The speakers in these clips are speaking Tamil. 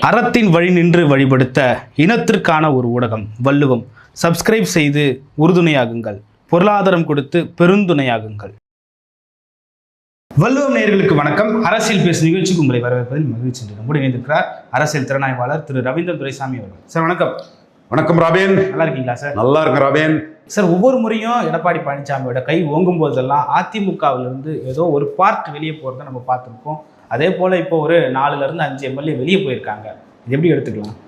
அறத்தின் வழி நின்று வழிபடுத்த இனத்திற்கான ஒரு ஊடகம் வள்ளுவம். சப்ஸ்கிரைப் செய்து உறுதுணையாகுங்கள், பொருளாதாரம் கொடுத்து பெருந்துணையாகுங்கள். வள்ளுவம் நேயர்களுக்கு வணக்கம். அரசியல் பேசும் நிகழ்ச்சிக்கு உங்களை வரவேற்பதில் மகிழ்ச்சி. நம்முடைய இணைந்திருக்கிறார் அரசியல் திறனாய்வாளர் திரு ரவீந்திரன் துரைசாமி அவர்கள். சார் வணக்கம். வணக்கம் ராபேன். நல்லா இருக்கீங்களா சார்? நல்லா இருக்கு ராபேன். சார், ஒவ்வொரு முறையும் எடப்பாடி பழனிசாமியோட கை ஓங்கும் போதெல்லாம் அதிமுகவிலிருந்து ஏதோ ஒரு பார்ட் வெளியே போகிறத நம்ம பார்த்துருக்கோம். அதே போல் இப்போ ஒரு 4-5 எம்எல்ஏ வெளியே போயிருக்காங்க. இது எப்படி எடுத்துக்கலாம்?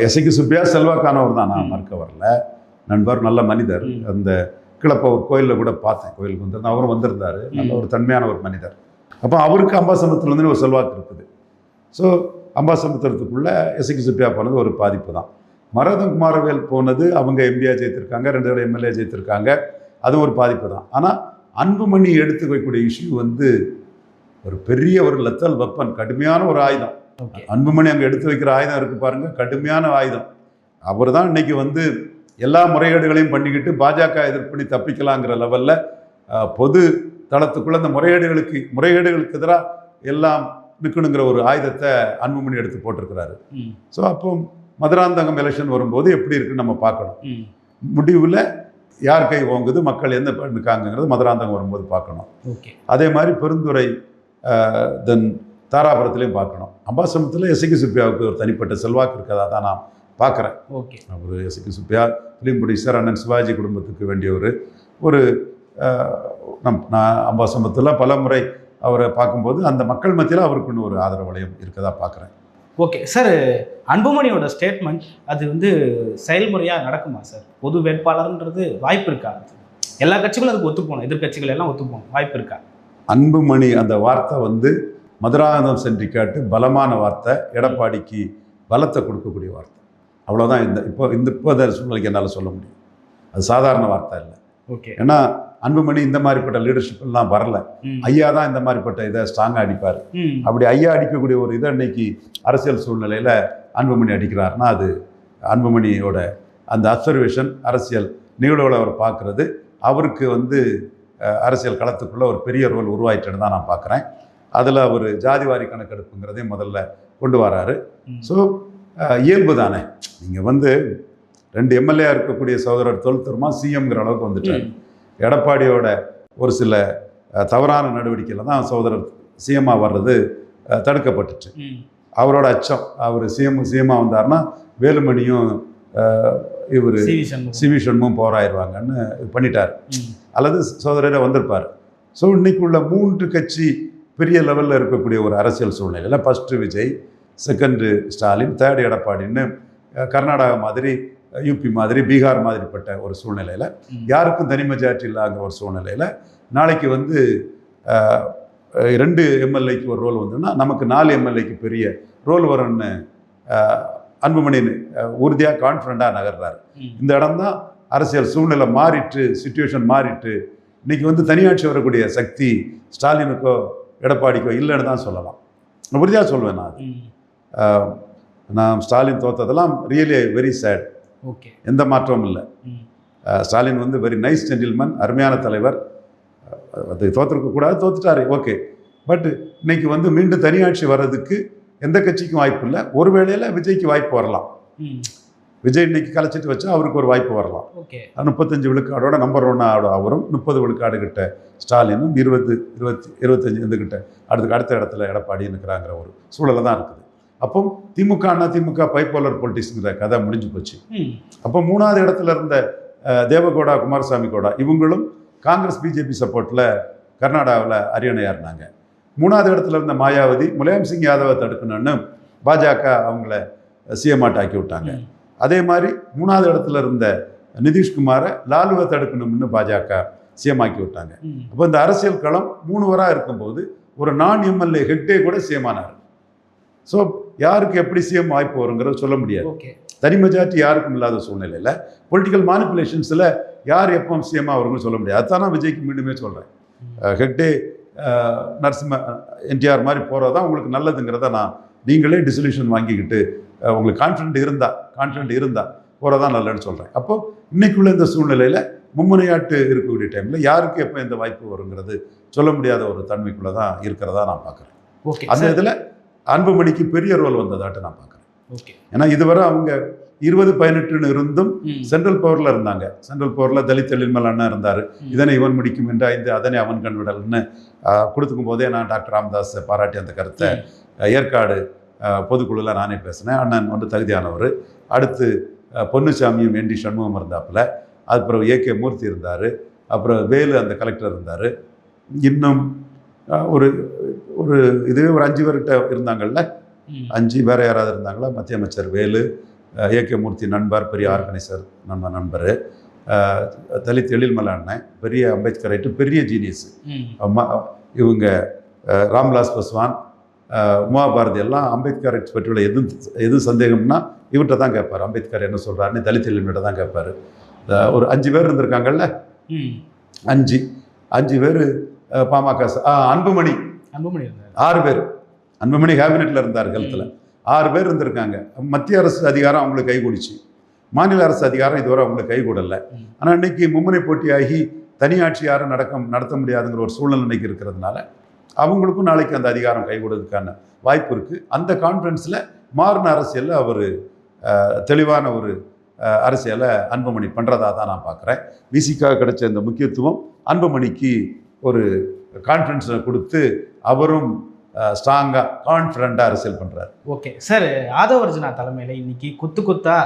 எஸ்ஐக்கு சுப்பியா செல்வாக்கானவர் தான், நான் மறுக்க வரல. நண்பர், நல்ல மனிதர். அந்த கிளப்ப ஒரு கோயிலில் கூட பார்த்தேன், கோயிலுக்கு வந்திருந்தேன், அவரும் வந்திருந்தார். நல்ல ஒரு தன்மையான ஒரு மனிதர். அப்போ அவருக்கு அம்பாசமுத்திரத்துலேருந்து ஒரு செல்வாக்கு இருக்குது. ஸோ அம்பாசமுத்திரத்துக்குள்ளே எஸ்ஐக்கு சுப்பியா போனது ஒரு பாதிப்பு தான். மரதம் குமாரவேல் போனது, அவங்க எம்பியா ஜெயித்திருக்காங்க, 2 தடவை எம்எல்ஏ ஜெயித்திருக்காங்க, அது ஒரு பாதிப்பு தான். ஆனால் அன்புமணி எடுத்து வைக்கக்கூடிய இஷ்யூ வந்து ஒரு பெரிய ஒரு லெத்தல் வெப்பன், கடுமையான ஒரு ஆயுதம். அன்புமணி அங்கே எடுத்து வைக்கிற ஆயுதம் இருக்கு பாருங்க, கடுமையான ஆயுதம். அவர் தான் இன்னைக்கு வந்து எல்லா முறைகேடுகளையும் பண்ணிக்கிட்டு பாஜக எதிர்ப்பு தப்பிக்கலாங்கிற லெவலில் பொது தளத்துக்குள்ள அந்த முறைகேடுகளுக்கு எதிராக எல்லாம் நிற்கணுங்கிற ஒரு ஆயுதத்தை அன்புமணி எடுத்து போட்டிருக்கிறாரு. ஸோ அப்போ மதுராந்தகம் எலெக்ஷன் வரும்போது எப்படி இருக்குன்னு நம்ம பார்க்கணும். முடிவில் யார் கை ஓங்குது, மக்கள் எந்த இருக்காங்கிறது மதுராந்தகம் வரும்போது பார்க்கணும். அதே மாதிரி பெருந்துறை தென் தாராபுரத்துலேயும் பார்க்கணும். அம்பாசமுத்தில் எஸ்ஐக்கு சுப்பியாவுக்கு ஒரு தனிப்பட்ட செல்வாக்கு இருக்கிறதா தான் நான் பார்க்குறேன். அவர் எஸ்ஐக்கு சுப்பியா ஃபிலிம் ப்ரொடியூசர், அண்ணன் சிவாஜி குடும்பத்துக்கு வேண்டிய ஒரு நான் அம்பாசமுத்தில் பல முறை அவரை பார்க்கும்போது அந்த மக்கள் மத்தியில் அவருக்குன்னு ஒரு ஆதரவு வளையம் இருக்கதா பார்க்குறேன். ஓகே சார், அன்புமணியோட ஸ்டேட்மெண்ட் அது வந்து செயல்முறையாக நடக்குமா சார்? பொது வேட்பாளர்ன்றது வாய்ப்பு இருக்கா? எல்லா கட்சிகளும் அதுக்கு ஒத்துப்போகணும், எதிர்கட்சிகள் எல்லாம் ஒத்துப்போகணும், வாய்ப்பு இருக்கா? அன்புமணி அந்த வார்த்தை வந்து மதுராந்தகம் சென்றிக்காட்டு பலமான வார்த்தை, எடப்பாடிக்கு பலத்தை கொடுக்கக்கூடிய வார்த்தை. அவ்வளோதான். இப்போ சூழ்நிலைக்கு என்னால் சொல்ல முடியும். அது சாதாரண வார்த்தை இல்லை. ஏன்னா அன்புமணி இந்த மாதிரிப்பட்ட லீடர்ஷிப் எல்லாம் வரல. ஐயா தான் இந்த மாதிரிப்பட்ட இதை ஸ்ட்ராங்காக அடிப்பார். அப்படி ஐயா அடிக்கக்கூடிய ஒரு இதை இன்னைக்கு அரசியல் சூழ்நிலையில் அன்புமணி அடிக்கிறாருன்னா அது அன்புமணியோட அந்த அப்சர்வேஷன், அரசியல் நிகழ்வுகளை அவர் பார்க்குறது, அவருக்கு வந்து அரசியல் களத்துக்குள்ளே ஒரு பெரிய ரோல் உருவாயிட்டுன்னு தான் நான் பார்க்குறேன். அதில் ஒரு ஜாதிவாரி கணக்கெடுப்புங்கிறதையும் முதல்ல கொண்டு வராரு. ஸோ இயல்பு தானே. நீங்கள் வந்து 2 எம்எல்ஏ இருக்கக்கூடிய சகோதரர் தொல்தருமா சிஎம்ங்கிற அளவுக்கு வந்துட்டார். எடப்பாடியோட ஒரு சில தவறான நடவடிக்கையில் தான் சகோதரர் சிஎம்மாக வர்றது தடுக்கப்பட்டுச்சு. அவரோட அச்சம், அவர் சிஎம்மாக வந்தார்னா வேலுமணியும் இவர் சிவி சண்முகம் போராயிருவாங்கன்னு பண்ணிட்டார், அல்லது சகோதரரை வந்திருப்பார். ஸோ இன்னைக்கு உள்ள 3 கட்சி பெரிய லெவலில் இருக்கக்கூடிய ஒரு அரசியல் சூழ்நிலையில் first Vijay, second Stalin, third எடப்பாடின்னு கர்நாடகா மாதிரி, யூபி மாதிரி, பீகார் மாதிரிப்பட்ட ஒரு சூழ்நிலையில் யாருக்கும் தனி மெஜாரிட்டி இல்லாத ஒரு சூழ்நிலையில் நாளைக்கு வந்து 2 எம்எல்ஏக்கு ஒரு ரோல் வந்துன்னா நமக்கு 4 எம்எல்ஏக்கு பெரிய ரோல் வரும்னு அன்புமணி உறுதியாக கான்ஃபிடண்ட்டாக நகர்றாரு. இந்த இடம் தான் அரசியல் சூழ்நிலை மாறிட்டு, சிச்சுவேஷன் மாறிட்டு இன்னைக்கு வந்து தனியாட்சி வரக்கூடிய சக்தி ஸ்டாலினுக்கோ எடப்பாடிக்கோ இல்லைன்னு தான் சொல்லலாம். உறுதியாக சொல்வேன் நான் ஸ்டாலின் தோற்றதெல்லாம் ரியலி வெரி சேட். எந்த மாற்றமும் இல்லை. ஸ்டாலின் வந்து வெரி நைஸ் ஜென்டில்மேன், அருமையான தலைவர். அது தோற்றுருக்கக்கூடாது, தோத்துட்டாரு, ஓகே. பட் இன்னைக்கு வந்து மீண்டும் தனியாட்சி வர்றதுக்கு எந்த கட்சிக்கும் வாய்ப்பு இல்லை. ஒரு வேளையில் விஜய்க்கு வாய்ப்பு வரலாம். விஜய் இன்னைக்கு கலைச்சிட்டு வச்சா அவருக்கு ஒரு வாய்ப்பு வரலாம். 35 விழுக்காடோட நம்பர் 1 அவரும், 30 விழுக்காடு கிட்ட ஸ்டாலினும், 20-25 கிட்ட அடுத்த இடத்துல எடப்பாடி இருக்கிறாங்கிற ஒரு சூழலை தான் இருக்குது. அப்போ திமுக பைப்போலர் பொலிட்டிக்ஸுங்கிற கதை முடிஞ்சு போச்சு. அப்போ 3வது இடத்துல இருந்த தேவகவுடா, குமாரசாமி கவுடா இவங்களும் காங்கிரஸ் பிஜேபி சப்போர்ட்டில் கர்நாடகாவில் அரியணையாக இருந்தாங்க. 3வது இடத்துல இருந்த மாயாவதி முலாயம் சிங் யாதவை தடுக்கணும்னு பாஜக அவங்கள சிஎம்ஆட் ஆக்கி விட்டாங்க. அதே மாதிரி 3வது இடத்துல இருந்த நிதிஷ்குமாரை லாலுவை தடுக்கணும்னு பாஜக சிஎம் ஆக்கி விட்டாங்க. அப்போ இந்த அரசியல் களம் 3 வராக இருக்கும்போது ஒரு நான் எம்எல்ஏ ஹெக்டே கூட சிஎம் ஆனார். ஸோ யாருக்கு எப்படி சிஎம் வாய்ப்பு வருங்கிறத சொல்ல முடியாது. தனி மெஜாரிட்டி யாருக்கும் இல்லாத சூழ்நிலையில் பொலிட்டிக்கல் மானிப்புலேஷன்ஸில் யார் எப்போ சிஎம்மாக வருங்கன்னு சொல்ல முடியாது. அதுதான் நான் விஜய்க்கு மீண்டுமே சொல்கிறேன். ஹெக்டே, நரசிம்ம, என்டிஆர் மாதிரி போகிறது தான் உங்களுக்கு நல்லதுங்கிறத நீங்களே டிசல்யூஷன் வாங்கிக்கிட்டு உங்களுக்கு கான்ஃபிடென்ட் இருந்தால் போகிறதான் நல்லதுன்னு சொல்கிறேன். அப்போது இன்னைக்குள்ள இந்த சூழ்நிலையில் மும்முனையாட்டு இருக்கக்கூடிய டைமில் யாருக்கு எப்போ எந்த வாய்ப்பு வருங்கிறது சொல்ல முடியாத ஒரு தன்மைக்குள்ளே தான் இருக்கிறதா நான் பார்க்குறேன். அந்த இதில் அன்புமணிக்கு பெரிய ரோல் வந்ததாட்டு நான் பார்க்குறேன். ஓகே. ஏன்னா இதுவரை அவங்க 20-18 இருந்தும் சென்ட்ரல் பவர்ல இருந்தாங்க. சென்ட்ரல் பவர்ல தலித் எழில்மல் அண்ணா இருந்தார். இதனை இவன் முடிக்கும் என்று 5 அதனை அவன் கண்விடல்னு கொடுத்துக்கும் போதே நான் டாக்டர் ராமதாஸ் பாராட்டி அந்த கருத்தை ஏற்காடு பொதுக்குழுல நானே பேசினேன். அண்ணன் வந்து தகுதியானவர். அடுத்து பொன்னுசாமியும் என்டி சண்முகம் இருந்தாப்புல. அதுக்கப்புறம் ஏகே மூர்த்தி இருந்தார். அப்புறம் வேலு அந்த கலெக்டர் இருந்தார். இன்னும் ஒரு ஒரு இதுவே ஒரு 5 பேர்கிட்ட இருந்தாங்கள்ல. 5 வேற யாராவது இருந்தாங்களா? மத்திய அமைச்சர் வேலு, ஏகே மூர்த்தி நண்பர், பெரிய ஆர்கனைசர் நண்பர், தலித் எழில்மல் அண்ணன், பெரிய அம்பேத்கரைட்டு பெரிய ஜீனியஸ் இவங்க, ராம்விலாஸ் பாஸ்வான், உமா பாரதி எல்லாம் அம்பேத்கர் பற்றியுள்ள எதுவும் சந்தேகம்னா இவர்கிட்ட தான் கேட்பார். அம்பேத்கர் என்ன சொல்கிறாருன்னு தலித் எழில்மல்கிட்ட தான் கேட்பார். ஒரு 5 பேர் இருந்திருக்காங்கல்ல. 5 பேர் பாமக. அன்புமணி 6 பேர். அன்புமணி கேபினெட்டில் இருந்தார் ஹெல்த்தில். 6 பேர் இருந்திருக்காங்க. மத்திய அரசு அதிகாரம் அவங்களுக்கு கை கூடிச்சு. மாநில அரசு அதிகாரம் இதுவரை அவங்களுக்கு கை கூடலை. ஆனால் இன்னைக்கு மும்முனை போட்டியாகி தனியாட்சி யாரும் நடத்த முடியாதுங்கிற ஒரு சூழ்நிலை இன்னைக்கு இருக்கிறதுனால அவங்களுக்கும் நாளைக்கு அந்த அதிகாரம் கை கொடுறதுக்கான வாய்ப்பு இருக்குது. அந்த கான்ஃபரன்ஸில் மாறின அரசியலில் அவர் தெளிவான ஒரு அரசியலை அன்புமணி பண்ணுறதா தான் நான் பார்க்குறேன். விசிக்காக கிடைச்ச இந்த முக்கியத்துவம் அன்புமணிக்கு ஒரு கான்ஃபிடன்ஸை கொடுத்து அவரும் ஸ்ட்ராங்காக கான்ஃபிடண்ட்டாக அரசியல் பண்ணுறாரு. ஓகே சார், ஆதவ அர்ஜுனா தலைமையில் இன்னைக்கு கொத்தா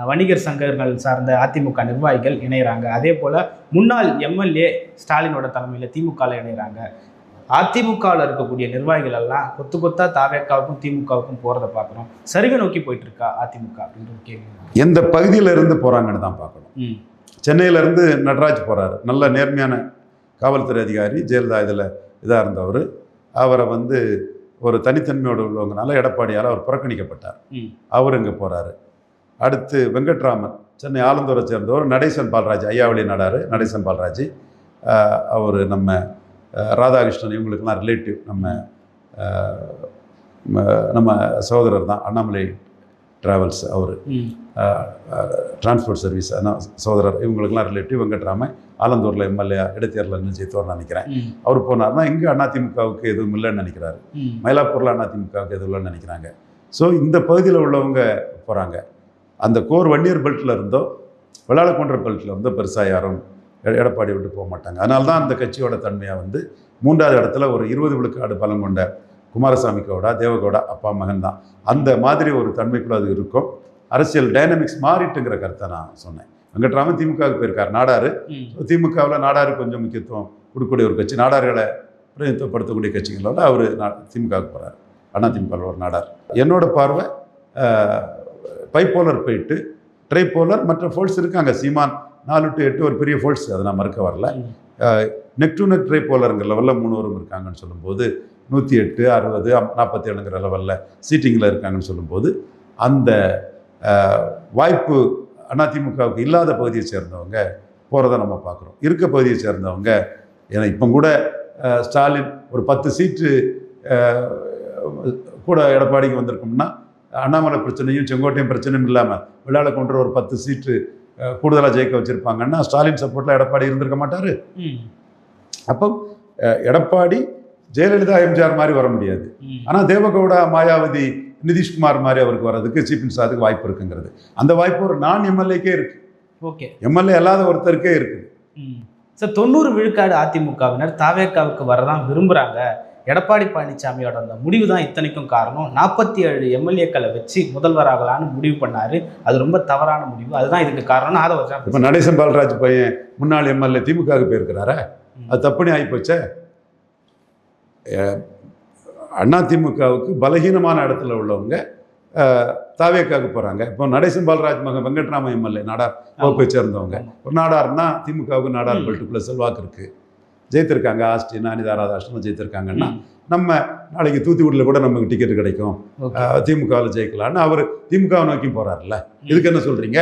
வணிகர் சங்கங்கள் சார்ந்த அதிமுக நிர்வாகிகள் இணைகிறாங்க. அதே போல் முன்னாள் எம்எல்ஏ ஸ்டாலினோட தலைமையில் திமுகவில் இணைகிறாங்க. அதிமுகவில் இருக்கக்கூடிய நிர்வாகிகள் எல்லாம் கொத்தா தாவேக்காவுக்கும் திமுகவுக்கும் போகிறத பார்க்குறோம். சரிவை நோக்கி போயிட்டு இருக்கா அதிமுக அப்படின்ற கேள்வி எந்த பகுதியில் இருந்து போகிறாங்கன்னு தான் பார்க்கணும். சென்னையிலேருந்து நடராஜ் போகிறாரு. நல்ல நேர்மையான காவல்துறை அதிகாரி, ஜெயலலிதா இதாக இருந்தவர். அவரை வந்து ஒரு தனித்தன்மையோடு உள்ளவங்கனால எடப்பாடியால் அவர் புறக்கணிக்கப்பட்டார். அவர் இங்கே போகிறாரு. அடுத்து வெங்கட்ராமன், சென்னை ஆலந்தூரை சேர்ந்தவர். நடேசன் பால்ராஜ், ஐயாவளி நாடார் நடேசன் பால்ராஜ். அவர் நம்ம ராதாகிருஷ்ணன் இவங்களுக்கெல்லாம் ரிலேட்டிவ். நம்ம சகோதரர் தான், அண்ணாமலை ட்ராவல்ஸ் அவர் டிரான்ஸ்போர்ட் சர்வீஸ் சகோதரர். இவங்களுக்கெல்லாம் ரிலேட்டிவ். வெங்கட்ராமன் ஆலந்தூரில் எம்எல்ஏ இடைத்தேர்தலில் ஜெயித்தோர்னு நினைக்கிறேன். அவர் போனார்னா இங்கே அதிமுகவுக்கு எதுவும் இல்லைன்னு நினைக்கிறாரு. மயிலாப்பூரில் அதிமுகவுக்கு எதுவும் இல்லைன்னு நினைக்கிறாங்க. ஸோ இந்த பகுதியில் உள்ளவங்க போகிறாங்க. அந்த கோர் வன்னியர் பெல்ட்டில் இருந்தோ விளாளக்குன்ற பெல்ட்டில் இருந்தோ பெருசாக யாரும் எடப்பாடி விட்டு போக மாட்டாங்க. அதனால தான் அந்த கட்சியோட தன்மையாக வந்து 3வது இடத்துல ஒரு 20 விழுக்காடு பலம் கொண்ட குமாரசாமி கவுடா, தேவகவுடா அப்பா மகன் தான். அந்த மாதிரி ஒரு தன்மைக்குள்ள அது இருக்கும். அரசியல் டைனமிக்ஸ் மாறிட்டுங்கிற கருத்தை நான் சொன்னேன். வெங்கட்ராமன் திமுகவுக்கு போயிருக்கார். நாடார். திமுகவில் நாடாரு கொஞ்சம் முக்கியத்துவம் கொடுக்கக்கூடிய ஒரு கட்சி. நாடார்களை பிரதிநிதித்துவப்படுத்தக்கூடிய கட்சிகளோட அவர் திமுகவுக்கு போகிறார். அதிமுகவில் ஒரு நாடார். என்னோட பார்வை பைப்போலர் போயிட்டு ட்ரைபோலர் மற்ற ஃபோல்ஸ் இருக்காங்க. சீமான் 4 to 8 ஒரு பெரிய ஃபோல்ஸ், அதை நான் மறுக்க வரல. நெக் டு நெக் ட்ரைபோலருங்கிற லெவலில் 3 பேரும் இருக்காங்கன்னு சொல்லும்போது 108, 60, 47ங்கிற லெவலில் சீட்டிங்கில் இருக்காங்கன்னு சொல்லும்போது அந்த வாய்ப்பு அதிமுகவுக்கு இல்லாத பகுதியை சேர்ந்தவங்க போகிறத நம்ம பார்க்குறோம். இருக்க பகுதியை சேர்ந்தவங்க, ஏன்னா இப்போ கூட ஸ்டாலின் ஒரு 10 சீட்டு கூட எடப்பாடிக்கு வந்திருக்கோம்னா அண்ணாமலை பிரச்சனையும் செங்கோட்டையும் பிரச்சனையும் இல்லாமல் விளையாடக்கொன்ற ஒரு 10 சீட்டு கூடுதலாக ஜெயிக்க வச்சுருப்பாங்கன்னா ஸ்டாலின் சப்போர்ட்டில் எடப்பாடி இருந்திருக்க மாட்டார். அப்போ எடப்பாடி ஜெயலலிதா எம்ஜிஆர் மாதிரி வர முடியாது. ஆனால் தேவகவுடா, மாயாவதி, நிதிஷ்குமார் மாதிரி அவருக்கு வர்றதுக்கு சீஃப் மினிஸ்டருக்கு வாய்ப்பு இருக்குங்கிறது. அந்த வாய்ப்பு ஒரு நான் எம்எல்ஏக்கே இருக்கு. ஓகே, எம்எல்ஏ அல்லாத ஒருத்தருக்கே இருக்குது. சார், 90 விழுக்காடு அதிமுகவினர் தாவேக்காவுக்கு வரதான் விரும்புகிறாங்க. எடப்பாடி பழனிசாமியோட அந்த முடிவு தான் இத்தனைக்கும் காரணம். 47 எம்எல்ஏக்களை வச்சு முதல்வராகலான்னு முடிவு பண்ணாரு. அது ரொம்ப தவறான முடிவு. அதுதான் இதுக்கு காரணம். அதை இப்போ நடேசன் பால்ராஜ் பையன் முன்னாள் எம்எல்ஏ திமுகவுக்கு போயிருக்கிறாரா? அது தப்புனே ஆகிப்போச்சே. அதிமுகவுக்கு பலகீனமான இடத்துல உள்ளவங்க தாவேக்காவுக்கு போகிறாங்க. இப்போ நடேசன் பால்ராஜ் மகன் வெங்கட்ராமன் எம்எல்ஏ நாடார் வகுப்பை சேர்ந்தவங்க. ஒரு நாடார்னா திமுகவுக்கு நாடார் பெல்ட்டுக்குள்ள செல்வாக்கு இருக்குது. ஜெயித்திருக்காங்க. ஆஸ்டின், அனிதா ராதாகிருஷ்ணன் ஜெயித்திருக்காங்கன்னா நம்ம நாளைக்கு தூத்துக்குடியில் கூட நமக்கு டிக்கெட் கிடைக்கும், திமுகவில் ஜெயிக்கலான்னு அவர் திமுகவை நோக்கி போகிறாருல்ல. இதுக்கு என்ன சொல்கிறீங்க?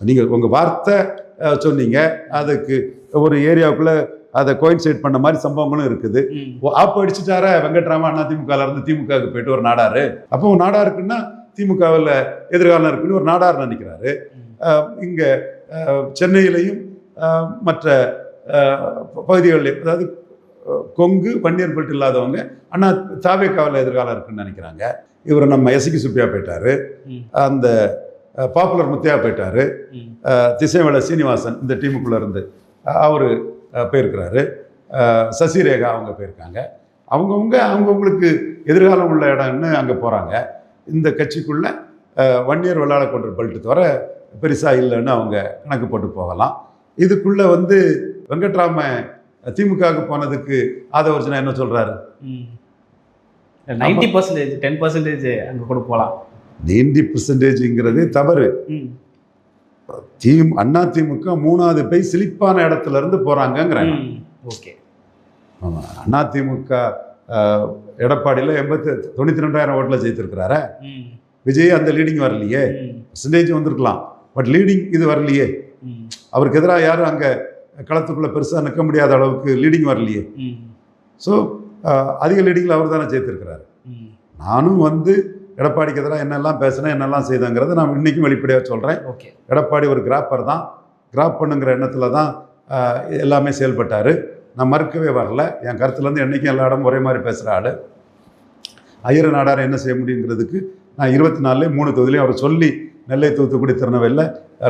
நீங்கள் உங்கள் வார்த்தை சொன்னீங்க, அதுக்கு ஒரு ஏரியாவுக்குள்ளே அதை கோயின்சைட் பண்ண மாதிரி சம்பவங்களும் இருக்குது. ஆப்பு அடிச்சுட்டார வெங்கட்ராமன் அதிமுகவில் இருந்து திமுகவுக்கு போயிட்டு ஒரு நாடாரு. அப்போ நாடாருக்குன்னா திமுகவில் எதிர்காலம் இருக்குன்னு ஒரு நாடார் நினைக்கிறாரு. இங்கே சென்னையிலையும் மற்ற பகுதிகளில், அதாவது கொங்கு வன்னியர் பெல்ட் இல்லாதவங்க அண்ணா தாவேக்காவில் எதிர்காலம் இருக்குன்னு நினைக்கிறாங்க. இவர் நம்ம எஸ்கி சுப்பியா போயிட்டாரு, அந்த பாப்புலர் முத்தையா போயிட்டாரு, திசைவேள சீனிவாசன் இந்த டீமுக்குள்ளே இருந்து அவர் போயிருக்கிறாரு, சசிரேகா அவங்க போயிருக்காங்க. அவங்கவுங்களுக்கு எதிர்காலம் உள்ள இடம்னு அங்கே போகிறாங்க. இந்த கட்சிக்குள்ளே வன்னியர் வெள்ளாள கொன்ற பெல்ட் தவிர பெருசாக இல்லைன்னு அவங்க கணக்கு போட்டு போகலாம். இதுக்குள்ளே வெங்கட்ராம திமுகவுக்கு போனதுக்கு ஆதவர்ஜனா என்ன சொல்கிறாரு? 90%, 10% அங்கே கூட போகலாம். 90%ங்கிறது தவறு. அண்ணா திமுக 3வது போய் சிலிப்பான இடத்துல இருந்து போகிறாங்கங்கிறாங்க. ஓகே, ஆமாம். அண்ணா திமுக எடப்பாடியில் 92,000 ஓட்டில் ஜெயித்திருக்கிறாரா? விஜய் அந்த லீடிங் வரலையே. பர்சன்டேஜ் வந்திருக்கலாம், பட் லீடிங் இது வரலையே. அவருக்கு எதிராக யாரும் அங்கே களத்துக்குள்ளே பெருசாக நிற்க முடியாத அளவுக்கு லீடிங் வரலையே. ஸோ அதிக லீடிங்கில் அவர் தானே ஜெயித்திருக்கிறாரு. நானும் எடப்பாடிக்கு எதிராக என்னெல்லாம் பேசினேன், என்னெல்லாம் செய்தேங்கிறத நான் இன்றைக்கும் வெளிப்படையாக சொல்கிறேன். எடப்பாடி ஒரு கிராப்பர் தான், கிராப் பண்ணுங்கிற எண்ணத்தில் தான் எல்லாமே செயல்பட்டார். நான் மறுக்கவே வரல. என் கருத்துலேருந்து என்றைக்கும் எல்லா இடமும் ஒரே மாதிரி பேசுகிற ஆள். ஐயர் நாடார் என்ன செய்ய முடியுங்கிறதுக்கு நான் 24 3 தொகுதியிலையும் அவர் சொல்லி நெல்லை, தூத்துக்குடி, திருநெல்வேலியில்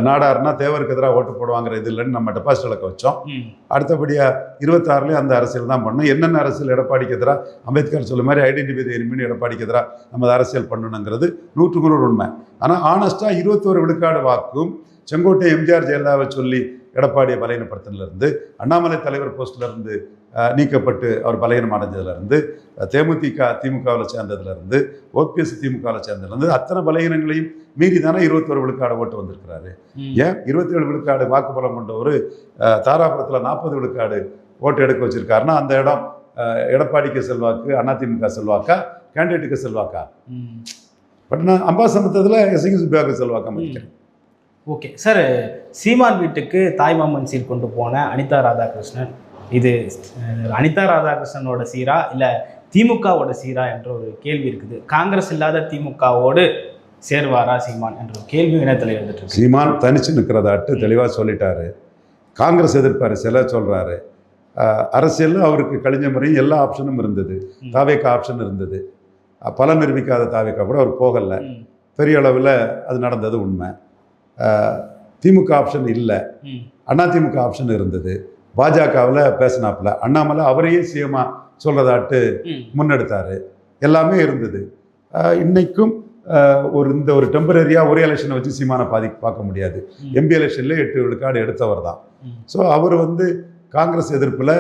நாடார்னா தேவருக்கு எதிராக ஓட்டு போடுவாங்கிற இது இல்லைன்னு நம்ம டெபாசிட் இழக்க வச்சோம். அடுத்தபடியாக 26 அந்த அரசியல் தான் பண்ணோம். என்னென்ன அரசியல் எடப்பாடிக்கு எதிராக அம்பேத்கர் சொல்ல மாதிரி ஐடென்டிஃபை தி எனிமி எடப்பாடிக்கு எதிராக நம்ம அரசியல் பண்ணணுங்கிறது 100% உண்மை. ஆனால் ஆனஸ்ட்டாக 21 விழுக்காடு வாக்கும் செங்கோட்டை எம்ஜிஆர் ஜெயலலிதாவை சொல்லி எடப்பாடியை பலகீனப்படுத்தினிலிருந்து, அண்ணாமலை தலைவர் போஸ்டிலிருந்து நீக்கப்பட்டு அவர் பலகீனம் அடைஞ்சதுலேருந்து, தேமுதிக திமுகவில் சேர்ந்ததுலேருந்து, ஓபிஎஸ் திமுகவில் சேர்ந்ததுலேருந்து அத்தனை பலகீனங்களையும் மீறி தானே 21 விழுக்காடு ஓட்டு வந்திருக்கிறாரு. ஏன் 27 விழுக்காடு வாக்குப்பலம் கொண்ட ஒரு தாராபுரத்தில் 40 விழுக்காடு ஓட்டு எடுக்க வச்சிருக்காருன்னா அந்த இடம் எடப்பாடிக்கு செல்வாக்கு, அதிமுக செல்வாக்கா, கேண்டிடேட்டுக்கு செல்வாக்கா? பட் நான் அம்பாசமுத்திரத்தில் எஸ்கி சுப்பியாவுக்கு செல்வாக்கா மதிக்கிறேன். ஓகே சார், சீமான் வீட்டுக்கு தாய்மாமன் சீர் கொண்டு போன அனிதா ராதாகிருஷ்ணன், இது அனிதா ராதாகிருஷ்ணனோட சீரா இல்லை திமுகவோட சீரா என்ற ஒரு கேள்வி இருக்குது. காங்கிரஸ் இல்லாத திமுகவோடு சேர்வாரா சீமான் என்ற ஒரு கேள்வி இனத்தில் எழுதிட்டு இருக்கு. சீமான் தனிச்சு நிற்கிறதாட்டு தெளிவாக சொல்லிட்டாரு. காங்கிரஸ் எதிர்ப்பு அரசியலாக சொல்கிறாரு. அரசியலில் அவருக்கு கழிஞ்ச முறையும் எல்லா ஆப்ஷனும் இருந்தது. தாவேக்கா ஆப்ஷன் இருந்தது. பலன் நிரூபிக்காத தாவேக்கா கூட அவர் போகலை. பெரிய அளவில் அது நடந்தது உண்மை. திமுக ஆப்ஷன் இல்லை, அதிமுக ஆப்ஷன் இருந்தது. பாஜகவில் பேசினாப்புல அண்ணாமலை அவரையே சிஎம்மா சொல்கிறதாட்டு முன்னெடுத்தார். எல்லாமே இருந்தது. இன்னைக்கும் இந்த ஒரு டெம்பரரியாக ஒரே எலெக்ஷனை வச்சு சீமானை பார்க்க முடியாது. எம்பி எலெக்ஷனில் 8 விழுக்காடு எடுத்தவர் தான். ஸோ அவர் காங்கிரஸ் எதிர்ப்பில்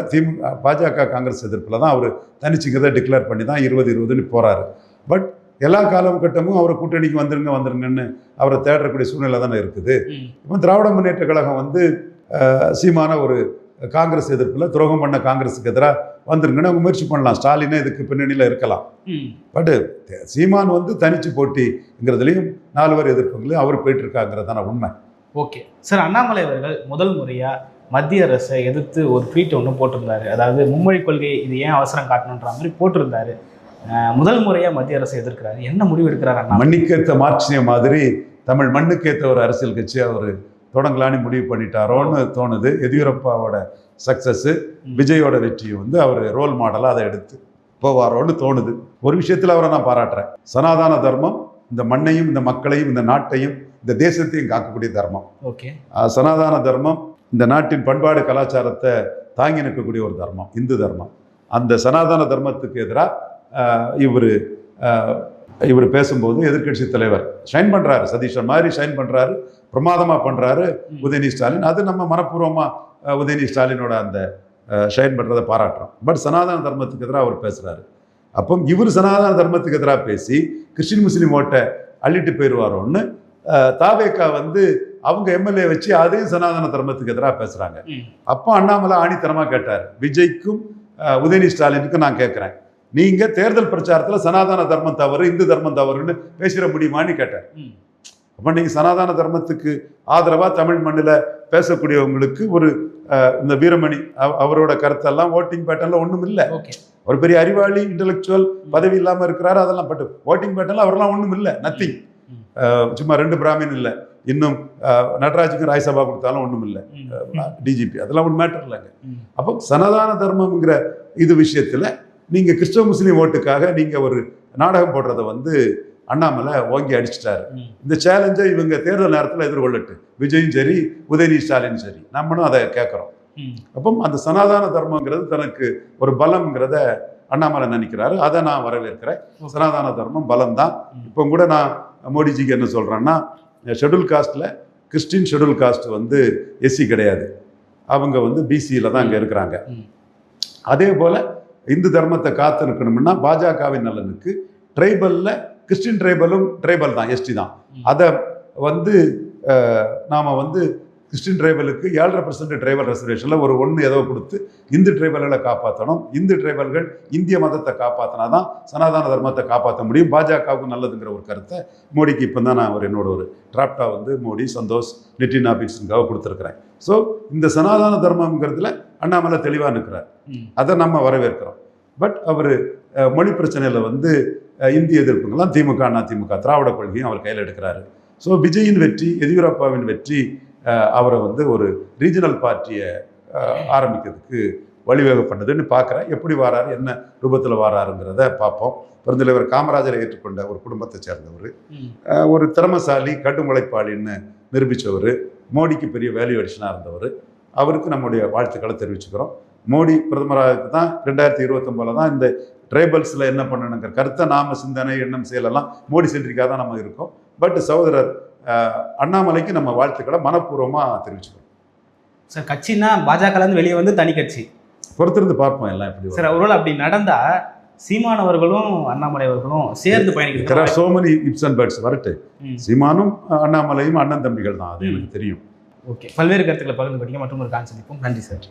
பாஜக காங்கிரஸ் எதிர்ப்பில் தான் அவர் தனிச்சுங்கிறத டிக்ளேர் பண்ணி தான் 20-20ன்னு போகிறாரு. பட் எல்லா காலகட்டமும் அவரை கூட்டணிக்கு வந்துருங்கன்னு அவரை தேடக்கூடிய சூழ்நிலை தானே இருக்குது. இப்போ திராவிட முன்னேற்ற கழகம் சீமான ஒரு காங்கிரஸ் எதிர்ப்பில் துரோகம் பண்ண காங்கிரஸுக்கு எதிராக வந்துருங்கன்னு அவங்க முயற்சி பண்ணலாம். ஸ்டாலினே இதுக்கு பின்னணியில் இருக்கலாம். பட்டு சீமான் தனிச்சு போட்டிங்கிறதுலையும் 4 பேர் எதிர்ப்புகளையும் அவர் போயிட்டு இருக்காங்கிறதான உண்மை. ஓகே சார், அண்ணாமலை அவர்கள் முதல் முறையாக மத்திய அரசை எதிர்த்து ஒரு ட்வீட் ஒன்று போட்டிருந்தாரு. அதாவது மும்மொழி கொள்கை இது ஏன் அவசரம் காட்டணுன்ற மாதிரி போட்டிருந்தாரு. முதல் முறையாக மத்திய அரசை எதிர்க்கிறாரு. என்ன முடிவு எடுக்கிறார்? மண்ணுக்கேற்ற மார்க்சிய மாதிரி தமிழ் மண்ணுக்கேற்ற ஒரு அரசியல் கட்சி அவர் தொடங்கலான்னு முடிவு பண்ணிட்டாரோன்னு தோணுது. எதியூரப்பாவோட சக்சஸ், விஜயோட வெற்றியும் அவர் ரோல் மாடலாக அதை எடுத்து போவாரோன்னு தோணுது. ஒரு விஷயத்தில் அவரை நான் பாராட்டுறேன். சனாதன தர்மம் இந்த மண்ணையும் இந்த மக்களையும் இந்த நாட்டையும் இந்த தேசத்தையும் காக்கக்கூடிய தர்மம். ஓகே, சனாதன தர்மம் இந்த நாட்டின் பண்பாடு கலாச்சாரத்தை தாங்கி நிற்கக்கூடிய ஒரு தர்மம், இந்து தர்மம். அந்த சனாதன தர்மத்துக்கு எதிராக இவர் பேசும்போது எதிர்கட்சி தலைவர் ஷைன் பண்ணுறாரு. சதீஷன் மாதிரி ஷைன் பண்ணுறாரு, பிரமாதமாக பண்ணுறாரு உதயநிதி ஸ்டாலின். அது நம்ம மனப்பூர்வமாக உதயநிதி ஸ்டாலினோட அந்த ஷைன் பண்ணுறதை பாராட்டுறோம். பட் சனாதன தர்மத்துக்கு எதிராக அவர் பேசுகிறாரு. அப்போ இவர் சனாதன தர்மத்துக்கு எதிராக பேசி கிறிஸ்டின் முஸ்லீம் ஓட்டை அள்ளிட்டு போயிடுவாரோன்னு தாவேக்கா அவங்க எம்எல்ஏ வச்சு அதையும் சனாதன தர்மத்துக்கு எதிராக பேசுகிறாங்க. அப்போ அண்ணாமலை ஆணித்தனமாக கேட்டார், விஜய்க்கும் உதயநிதி ஸ்டாலினுக்கும் நான் கேட்குறேன், நீங்கள் தேர்தல் பிரச்சாரத்தில் சனாதன தர்மம் தவறு, இந்து தர்மம் தவறுன்னு பேசிட முடியுமான்னு கேட்டார். அப்போ நீங்கள் சனாதன தர்மத்துக்கு ஆதரவாக தமிழ் மண்ணில் பேசக்கூடியவங்களுக்கு ஒரு இந்த வீரமணி அவரோட கருத்தெல்லாம் ஓட்டிங் பேட்டர்னில் ஒன்றும் இல்லை. ஒரு பெரிய அறிவாளி, இன்டெலெக்சுவல், பதவி இல்லாமல் இருக்கிறாரு, அதெல்லாம். பட் ஓட்டிங் பேட்டர்னில் அவரெல்லாம் ஒன்றும் இல்லை, நத்திங். சும்மா 2 பிராமின் இல்லை, இன்னும் நடராஜுக்கு ராஜ்சபா கொடுத்தாலும் ஒன்றும் இல்லை, டிஜிபி, அதெல்லாம் ஒரு மேட்டர் இல்லைங்க. அப்போ சனாதன தர்மம்ங்கிற இது விஷயத்தில் நீங்கள் கிறிஸ்தவ முஸ்லீம் ஓட்டுக்காக நீங்கள் ஒரு நாடகம் போடுறதை வந்து அண்ணாமலை ஓங்கி அடிச்சிட்டாரு. இந்த சேலஞ்சை இவங்க தேர்தல் நேரத்தில் எதிர்கொள்ளட்டு, விஜயும் சரி உதயநிதி ஸ்டாலினும் சரி, நம்மளும் அதை கேட்குறோம். அப்போ அந்த சனாதன தர்மங்கிறது தனக்கு ஒரு பலம்ங்கிறத அண்ணாமலை நினைக்கிறாரு. அதை நான் வரவேற்கிறேன். சனாதன தர்மம் பலம் தான். இப்போ கூட நான் மோடிஜிக்கு என்ன சொல்கிறேன்னா, ஷெட்யூல் காஸ்ட்டில் கிறிஸ்டின் ஷெட்யூல் காஸ்ட் வந்து எஸ்சி கிடையாது, அவங்க வந்து பிசியில் தான் அங்கே இருக்கிறாங்க. அதே போல் இந்து தர்மத்தை காத்து இருக்கணும்னா பாஜகவின் நலனுக்கு ட்ரைபலில் கிறிஸ்டின் ட்ரைபலும் ட்ரைபல் தான், எஸ்டி தான். அதை வந்து நாம் வந்து கிறிஸ்டின் ட்ரைபலுக்கு 7.5% ட்ரைபல் ரெசர்வேஷனில் ஒரு 1 ஏதோ கொடுத்து இந்து ட்ரைபல்களை காப்பாற்றணும். இந்து ட்ரைபல்கள் இந்திய மதத்தை காப்பாற்றினா தான் சனாதன தர்மத்தை காப்பாற்ற முடியும், பாஜகவுக்கு நல்லதுங்கிற ஒரு கருத்தை மோடிக்கு இப்போ தான் நான் என்னோட ஒரு டிராப்டாக வந்து மோடி, சந்தோஷ், நிட்டின் ஆபிக்ஸுக்காக கொடுத்துருக்குறேன். ஸோ இந்த சனாதன தர்மங்கிறதுல அண்ணாமலை தெளிவாக நிற்கிறார். அதை நம்ம வரவேற்கிறோம். பட் அவர் மொழி பிரச்சனையில் வந்து இந்திய எதிர்ப்புங்கெல்லாம் திமுக, அதிமுக, திராவிட கொள்கையும் அவர் கையில் எடுக்கிறாரு. ஸோ விஜயின் வெற்றி, எதியூரப்பாவின் வெற்றி அவரை வந்து ஒரு ரீஜனல் பார்ட்டியை ஆரம்பிக்கிறதுக்கு வழிவகுப்பட்டதுன்னு பார்க்குறேன். எப்படி வாராரு, என்ன ரூபத்தில் வாராருங்கிறத பார்ப்போம். பெருந்தலைவர் காமராஜரை ஏற்றுக்கொண்ட ஒரு குடும்பத்தை சேர்ந்தவர், ஒரு திறமசாலி, கடும் உழைப்பாளின்னு நிரூபித்தவர், மோடிக்கு பெரிய வேல்யூ அடிஷனாக இருந்தவர். அவருக்கு நம்முடைய வாழ்த்துக்களை தெரிவிச்சுக்கிறோம். மோடி பிரதமராக தான் 2029 தான் இந்த ட்ரைபல்ஸில் என்ன பண்ணணுங்கிற கருத்தை நாம் சிந்தனை, எண்ணம், செயலெல்லாம் மோடி சென்றிக்காக தான் நம்ம இருக்கோம். பட் சகோதரர் அண்ணாமலைக்கு நம்ம வாழ்த்துக்களை மனப்பூர்வமாக தெரிவிச்சுக்கிறோம். சார், கட்சின்னா பாஜகலேருந்து வெளியே வந்து தனி கட்சி, பொறுத்திருந்து பார்ப்போம் எல்லாம் எப்படி. சார், ஒருவேளை அப்படி நடந்தா சீமான் அவர்களும் அண்ணாமலை அவர்களும் சேர்ந்து பயணிக்கிறார். So many ifs and buts வரட்டு. சீமானும் அண்ணாமலையும் அண்ணன் தம்பிகள் தான், அது எனக்கு தெரியும். ஓகே, பல்வேறு கருத்துக்களை பகிர்ந்து கொண்டீங்க. மற்றும் ஒரு கான்செப்ட். நன்றி சார்.